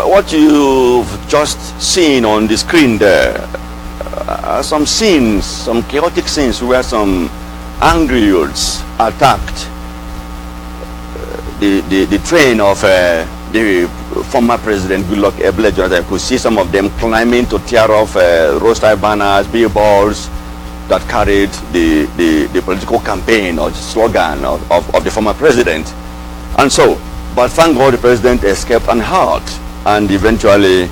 what you've just seen on the screen there are some scenes, some chaotic scenes where some angry youths attacked the train of the former president Goodluck Ebele Jonathan. You could see some of them climbing to tear off roadside banners, billboards that carried the political campaign or the slogan of the former president. And so, but thank God the president escaped unhurt and eventually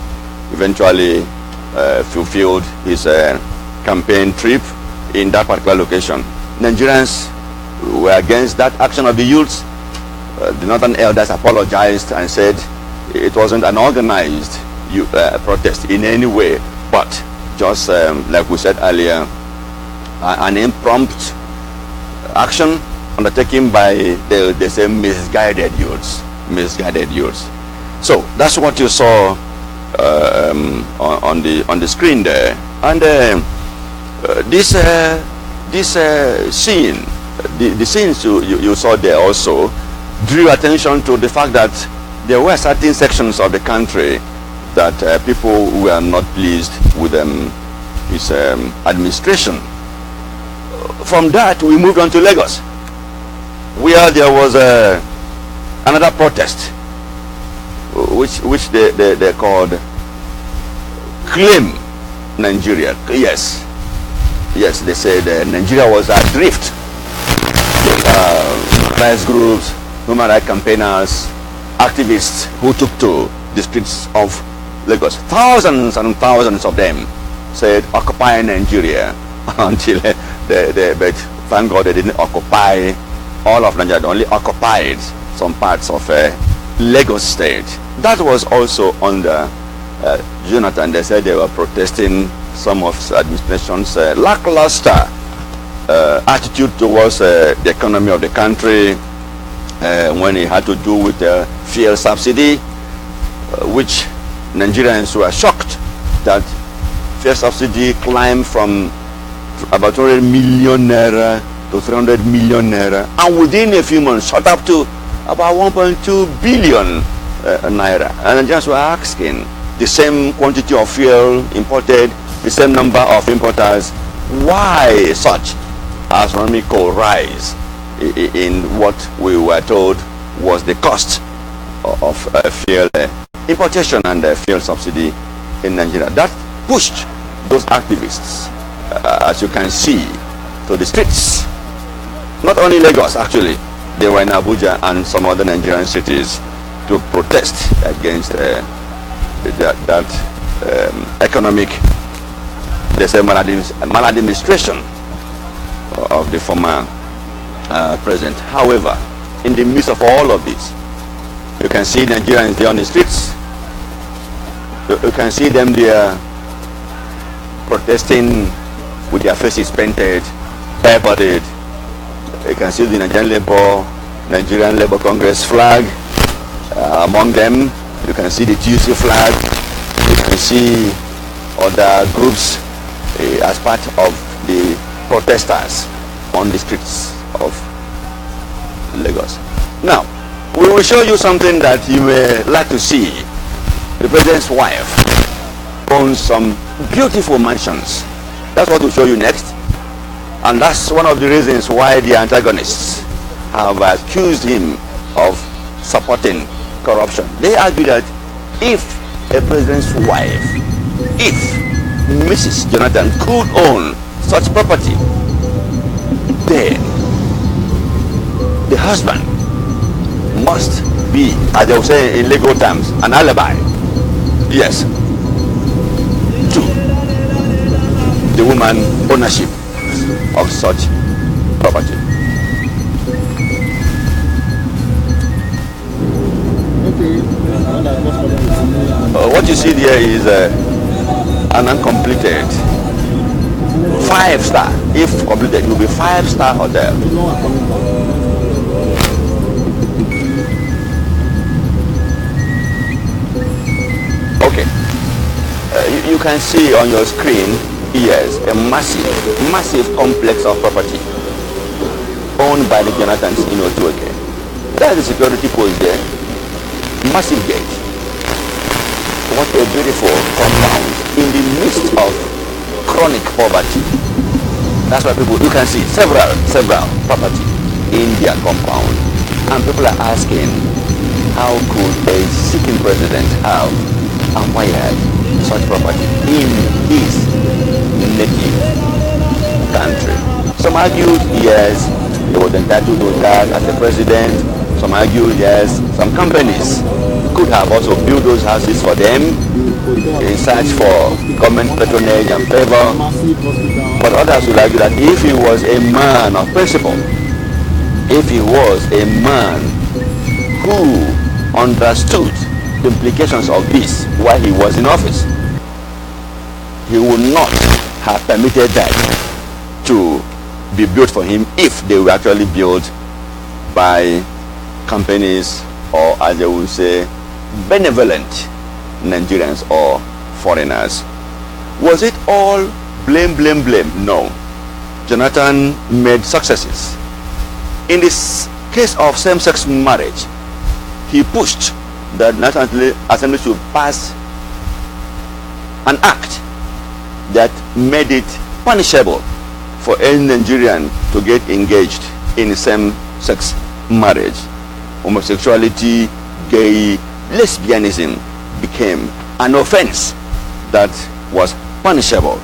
fulfilled his campaign trip in that particular location. Nigerians were against that action of the youths. The northern elders apologized and said it wasn't an organized protest in any way, but just like we said earlier, an impromptu action undertaken by the same misguided youths. So that's what you saw on the screen there. And this scene, the scenes you saw there also drew attention to the fact that there were certain sections of the country that people were not pleased with his administration. From that, we moved on to Lagos, where there was another protest, which they called Claim Nigeria. Yes, they said Nigeria was adrift. Rights groups, human rights campaigners, activists who took to the streets of Lagos. Thousands and thousands of them said, occupy Nigeria, until but thank God they didn't occupy all of Nigeria. They only occupied some parts of Lagos State. That was also under Jonathan. They said they were protesting some of the administration's lackluster attitude towards the economy of the country when it had to do with fuel subsidy, which Nigerians were shocked that fuel subsidy climbed from about 200 million naira to 300 million naira, and within a few months shot up to about 1.2 billion naira. And Nigerians were asking, the same quantity of fuel imported, the same number of importers, why such astronomical rise in what we were told was the cost of fuel importation and fuel subsidy in Nigeria? That pushed those activists, as you can see, to the streets. Not only Lagos, actually, they were in Abuja and some other Nigerian cities to protest against that economic, they say, maladministration of the former president. However, in the midst of all of this, you can see Nigerians there on the streets. You can see them there protesting with their faces painted, barefooted. You can see the Nigerian Labour Congress flag among them. You can see the TUC flag. You can see other groups as part of the protesters on the streets of Lagos. Now, we will show you something that you may like to see. The president's wife owns some beautiful mansions. That's what we'll show you next. And that's one of the reasons why the antagonists have accused him of supporting corruption. They argue that if a president's wife, if Mrs. Jonathan could own such property, then the husband must be, as they will say in legal terms, an alibi. Yes, to the woman ownership of such property. What you see there is an uncompleted 5-star. If completed, it will be 5-star hotel. Okay, you can see on your screen, yes, a massive complex of property owned by the Jonathans in Otueke. That's the security post there. Massive gate. What a beautiful compound in the midst of chronic poverty. That's why people, you can see several property in their compound. And people are asking, how could a sitting president have acquired such property in his native country? Some argued, yes, he was entitled to that as a president. Some argued, yes, some companies could have also built those houses for them in search for government patronage and favor. But others would argue that if he was a man of principle, if he was a man who understood the implications of this while he was in office, he would not have permitted that to be built for him if they were actually built by companies, or as they would say, benevolent Nigerians or foreigners. Was it all blame? No. Jonathan made successes. In this case of same-sex marriage, he pushed the National Assembly to pass an act that made it punishable for any Nigerian to get engaged in same-sex marriage. Homosexuality, gay, lesbianism became an offense that was punishable.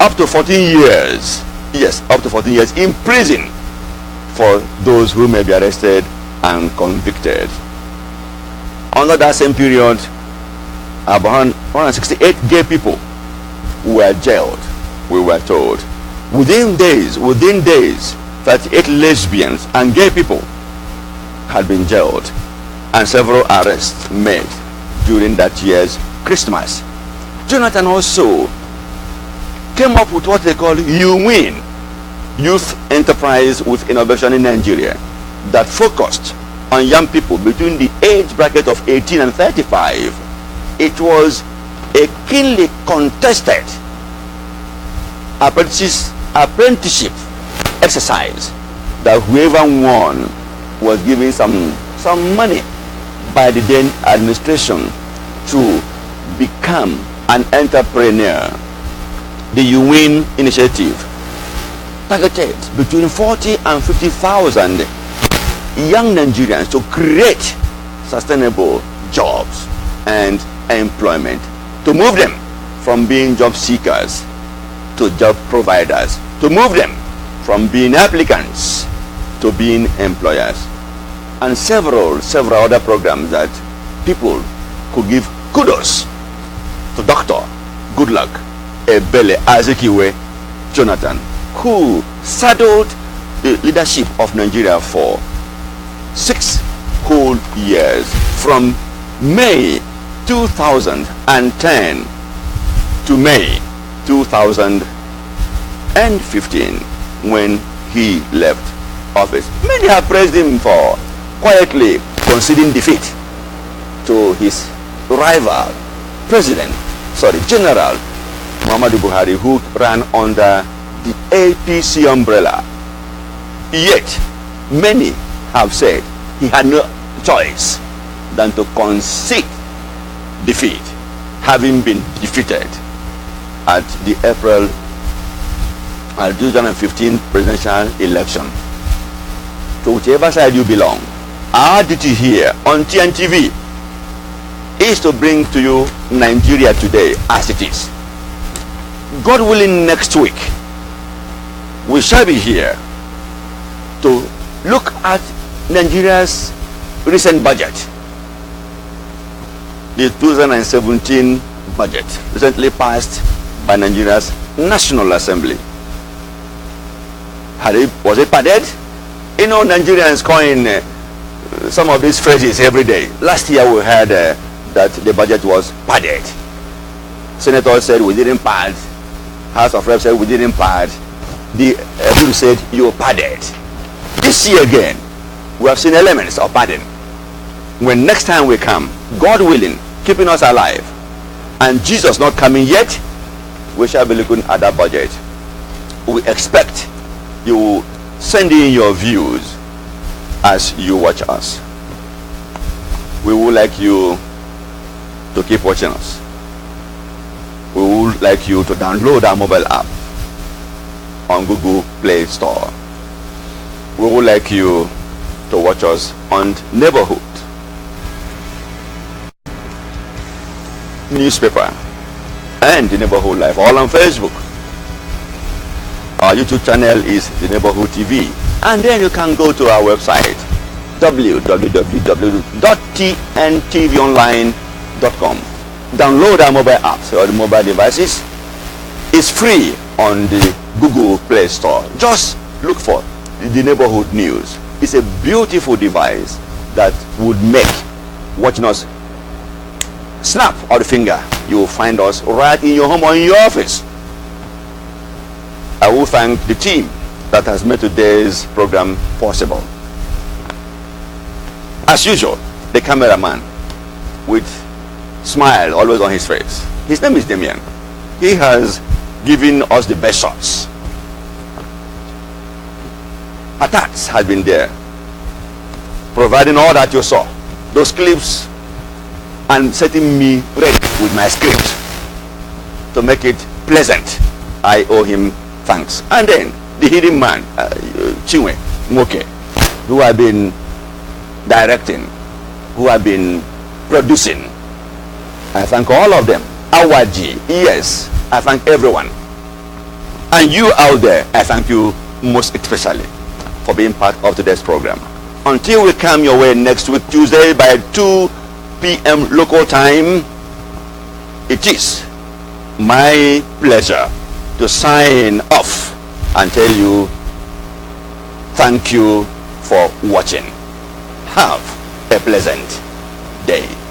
Up to 14 years, yes, up to 14 years in prison for those who may be arrested and convicted. Under that same period, about 168 gay people were jailed, we were told. Within days, 38 lesbians and gay people had been jailed, and several arrests made during that year's Christmas. Jonathan also came up with what they call UWIN, Youth Enterprise with Innovation in Nigeria, that focused on young people between the age bracket of 18 and 35. It was a keenly contested apprenticeship exercise that whoever won was given some money by the then administration to become an entrepreneur. The UWIN initiative targeted between 40 and 50,000 young Nigerians to create sustainable jobs and employment, to move them from being job seekers to job providers, to move them from being applicants to being employers, and several other programs that people could give kudos to Dr. Goodluck Ebele Jonathan, who saddled the leadership of Nigeria for 6 whole years, from May 2010 to May 2015, when he left office. Many have praised him for quietly conceding defeat to his rival General Muhammadu Buhari, who ran under the APC umbrella. Yet many have said he had no choice than to concede defeat, having been defeated at the April 2015 presidential election. To whichever side you belong, our duty here on TNTV is to bring to you Nigeria today as it is. God willing, next week we shall be here to look at Nigeria's recent budget, the 2017 budget recently passed by Nigeria's National Assembly. Was it padded? You know, Nigerians coin some of these phrases every day. Last year we heard that the budget was padded. Senator said we didn't pad. House of Reps said we didn't pad. The people said you padded. This year again, we have seen elements of padding. When next time we come, God willing, keeping us alive, and Jesus not coming yet, we shall be looking at that budget. We expect you will send in your views as you watch us. We would like you to keep watching us. We would like you to download our mobile app on Google Play Store. We would like you to watch us on Neighbourhood newspaper and the Neighbourhood Live, all on Facebook. Our YouTube channel is the Neighbourhood TV, and then you can go to our website www.tntvonline.com. Download our mobile apps or the mobile devices. It's free on the Google Play Store. Just look for the Neighbourhood News. It's a beautiful device that would make watching us snap of the finger. You will find us right in your home or in your office. I will thank the team that has made today's program possible. As usual, the cameraman with smile always on his face. His name is Damien. He has given us the best shots. Attacks has been there, providing all that you saw, those clips, and setting me ready with my script to make it pleasant. I owe him thanks. And then the hidden man, Chinwe Moke, who have been directing, who have been producing. I thank all of them. Awaji, yes, I thank everyone. And you out there, I thank you most especially for being part of today's program. Until we come your way next week, Tuesday by 2 p.m. local time, it is my pleasure to sign off and tell you thank you for watching. Have a pleasant day.